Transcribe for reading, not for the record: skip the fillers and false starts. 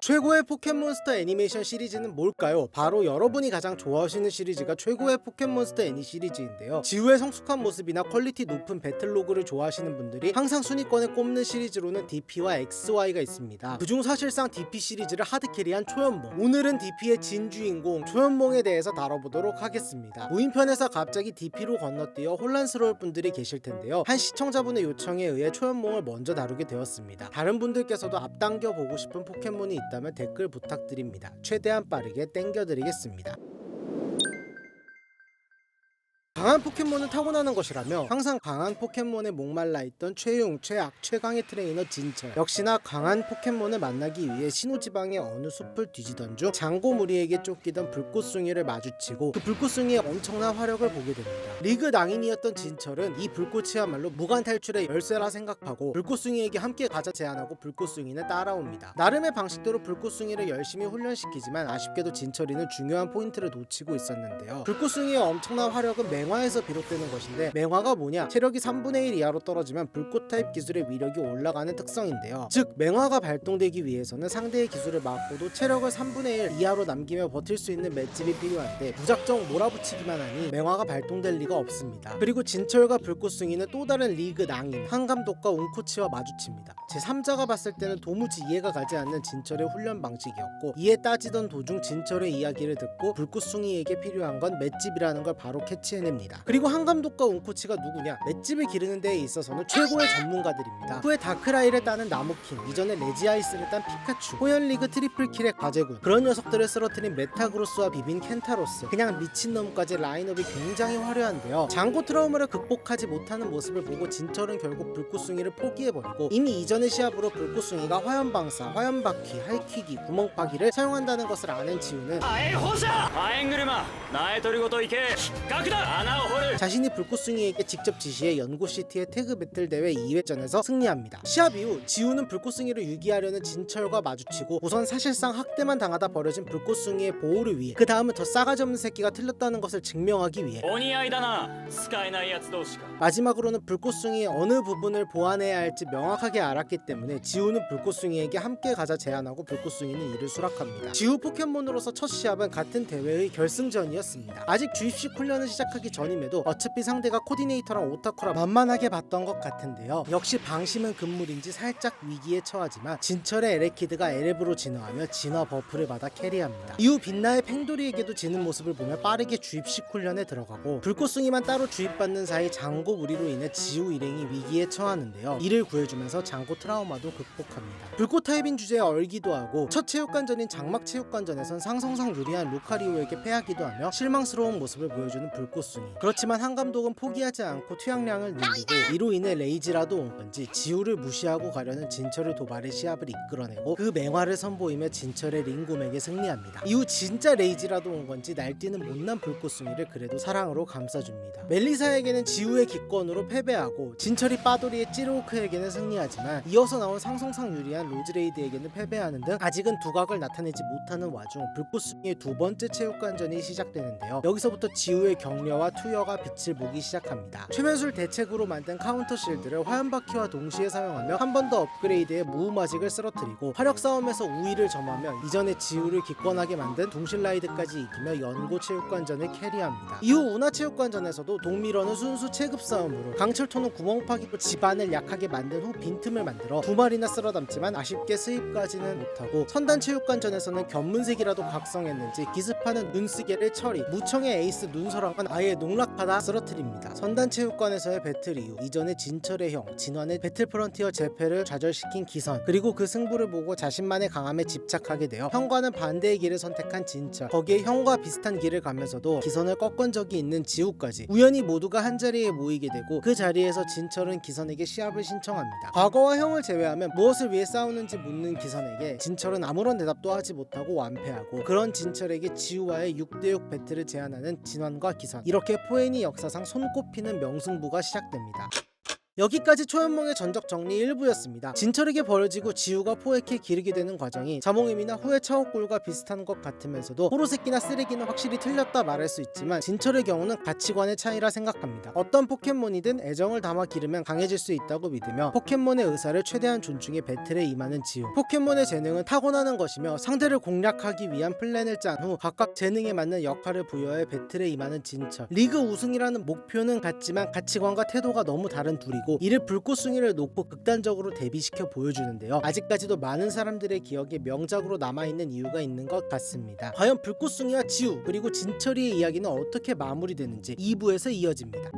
최고의 포켓몬스터 애니메이션 시리즈는 뭘까요? 바로 여러분이 가장 좋아하시는 시리즈가 최고의 포켓몬스터 애니 시리즈인데요. 지우의 성숙한 모습이나 퀄리티 높은 배틀로그를 좋아하시는 분들이 항상 순위권에 꼽는 시리즈로는 DP와 XY가 있습니다. 그중 사실상 DP 시리즈를 하드캐리한 초연몽, 오늘은 DP의 진주인공 초연몽에 대해서 다뤄보도록 하겠습니다. 무인편에서 갑자기 DP로 건너뛰어 혼란스러울 분들이 계실 텐데요. 한 시청자분의 요청에 의해 초연몽을 먼저 다루게 되었습니다. 다른 분들께서도 앞당겨 보고 싶은 포켓몬이 있다면 댓글 부탁드립니다. 최대한 빠르게 땡겨드리겠습니다. 강한 포켓몬은 타고나는 것이라며 항상 강한 포켓몬에 목말라 있던 최용, 최악, 최강의 트레이너 진철, 역시나 강한 포켓몬을 만나기 위해 신호지방의 어느 숲을 뒤지던 중 장고무리에게 쫓기던 불꽃숭이를 마주치고 그 불꽃숭이의 엄청난 화력을 보게 됩니다. 리그 낭인이었던 진철은 이 불꽃이야말로 무관 탈출의 열쇠라 생각하고 불꽃숭이에게 함께 가자 제안하고 불꽃숭이는 따라옵니다. 나름의 방식대로 불꽃숭이를 열심히 훈련시키지만 아쉽게도 진철이는 중요한 포인트를 놓치고 있었는데요. 불꽃숭이의 엄청난 화력은 맹화에서 비롯되는 것인데, 맹화가 뭐냐? 체력이 3분의 1 이하로 떨어지면 불꽃 타입 기술의 위력이 올라가는 특성인데요. 즉 맹화가 발동되기 위해서는 상대의 기술을 막고도 체력을 3분의 1 이하로 남기며 버틸 수 있는 맷집이 필요한데 무작정 몰아붙이기만 하니 맹화가 발동될 리가 없습니다. 그리고 진철과 불꽃숭이는 또 다른 리그 낭인 한감독과 웅코치와 마주칩니다. 제3자가 봤을 때는 도무지 이해가 가지 않는 진철의 훈련 방식이었고, 이에 따지던 도중 진철의 이야기를 듣고 불꽃숭이에게 필요한 건 맷집이라는 걸 바로 캐치해냅니다. 그리고 한감독과 웅코치가 누구냐? 맷집을 기르는 데에 있어서는 최고의 전문가들입니다. 후에 다크라이를 따는 나무킨, 이전에 레지아이스를 딴 피카츄, 호연리그 트리플킬의 과제군, 그런 녀석들을 쓰러뜨린 메타그로스와 비빈 켄타로스, 그냥 미친놈까지 라인업이 굉장히 화려한데요. 장고 트라우마를 극복하지 못하는 모습을 보고 진철은 결국 불꽃숭이를 포기해버리고, 이미 이전의 시합으로 불꽃숭이가 화염방사, 화염바퀴, 할퀴기, 구멍파기를 사용한다는 것을 아는 지우는 자신이 불꽃숭이에게 직접 지시해 연고시티의 태그 배틀 대회 2회전에서 승리합니다. 시합 이후 지우는 불꽃숭이를 유기하려는 진철과 마주치고 우선 사실상 학대만 당하다 버려진 불꽃숭이의 보호를 위해, 그 다음은 저 싸가지 없는 새끼가 틀렸다는 것을 증명하기 위해, 마지막으로는 불꽃숭이의 어느 부분을 보완해야 할지 명확하게 알았기 때문에 지우는 불꽃숭이에게 함께 가자 제안하고 불꽃숭이는 이를 수락합니다. 지우 포켓몬으로서 첫 시합은 같은 대회의 결승전이었습니다. 아직 주입식 훈련을 시작하기 전임에도 어차피 상대가 코디네이터랑 오타쿠라 만만하게 봤던 것 같은데요. 역시 방심은 금물인지 살짝 위기에 처하지만 진철의 에레키드가 에레브로 진화하며 진화 버프를 받아 캐리합니다. 이후 빛나의 팽돌이에게도 지는 모습을 보며 빠르게 주입식 훈련에 들어가고, 불꽃숭이만 따로 주입받는 사이 장고 무리로 인해 지우 일행이 위기에 처하는데요. 이를 구해주면서 장고 트라우마도 극복합니다. 불꽃 타입인 주제에 얼기도 하고 첫 체육관전인 장막 체육관전에선 상성상 유리한 루카리오에게 패하기도 하며 실망스러운 모습을 보여주는 불꽃숭이. 그렇지만 한 감독은 포기하지 않고 투약량을 늘리고, 이로 인해 레이지라도 온 건지 지우를 무시하고 가려는 진철을 도발해 시합을 이끌어내고 그 맹화를 선보이며 진철의 링곰에게 승리합니다. 이후 진짜 레이지라도 온 건지 날뛰는 못난 불꽃숭이를 그래도 사랑으로 감싸줍니다. 멜리사에게는 지우의 기권으로 패배하고, 진철이 빠돌이의 찌르오크에게는 승리하지만 이어서 나온 상성상 유리한 로즈레이드에게는 패배하는 등 아직은 두각을 나타내지 못하는 와중 불꽃숭이의 두 번째 체육관전이 시작되는데요. 여기서부터 지우의 격려와 투여가 빛을 보기 시작합니다. 최면술 대책으로 만든 카운터 실드를 화염바퀴와 동시에 사용하며 한 번 더 업그레이드해 무음아직을 쓰러뜨리고, 화력 싸움에서 우위를 점하며 이전에 지우를 기권하게 만든 동실라이드까지 이기며 연고 체육관전을 캐리합니다. 이후 운하 체육관전에서도 동밀어는 순수 체급 싸움으로, 강철토는 구멍파기로 집안을 약하게 만든 후 빈틈을 만들어 두 마리나 쓸어담지만 아쉽게 수입까지는 못하고, 선단 체육관전에서는 견문색이라도 각성했는지 기습하는 눈쓰개를 처리, 무청의 에이스 눈설왕은 아예 농락받아 쓰러뜨립니다. 선단 체육관에서의 배틀 이후 이전에 진철의 형 진환의 배틀프런티어 제페를 좌절시킨 기선, 그리고 그 승부를 보고 자신만의 강함에 집착하게 되어 형과는 반대의 길을 선택한 진철, 거기에 형과 비슷한 길을 가면서도 기선을 꺾은 적이 있는 지우까지 우연히 모두가 한자리에 모이게 되고, 그 자리에서 진철은 기선에게 시합을 신청합니다. 과거와 형을 제외하면 무엇을 위해 싸우는지 묻는 기선에게 진철은 아무런 대답도 하지 못하고 완패하고, 그런 진철에게 지우와의 6대6 배틀을 제안하는 진환과 기선, 이렇게 포에니 역사상 손꼽히는 명승부가 시작됩니다. 여기까지 초연몽의 전적 정리 1부였습니다. 진철에게 버려지고 지우가 포획해 기르게 되는 과정이 자몽임이나 후의 차옥골과 비슷한 것 같으면서도 호로새끼나 쓰레기는 확실히 틀렸다 말할 수 있지만 진철의 경우는 가치관의 차이라 생각합니다. 어떤 포켓몬이든 애정을 담아 기르면 강해질 수 있다고 믿으며 포켓몬의 의사를 최대한 존중해 배틀에 임하는 지우. 포켓몬의 재능은 타고나는 것이며 상대를 공략하기 위한 플랜을 짠 후 각각 재능에 맞는 역할을 부여해 배틀에 임하는 진철. 리그 우승이라는 목표는 같지만 가치관과 태도가 너무 다른 둘이고 이를 불꽃숭이를 놓고 극단적으로 대비시켜 보여주는데요. 아직까지도 많은 사람들의 기억에 명작으로 남아있는 이유가 있는 것 같습니다. 과연 불꽃숭이와 지우 그리고 진철이의 이야기는 어떻게 마무리되는지 2부에서 이어집니다.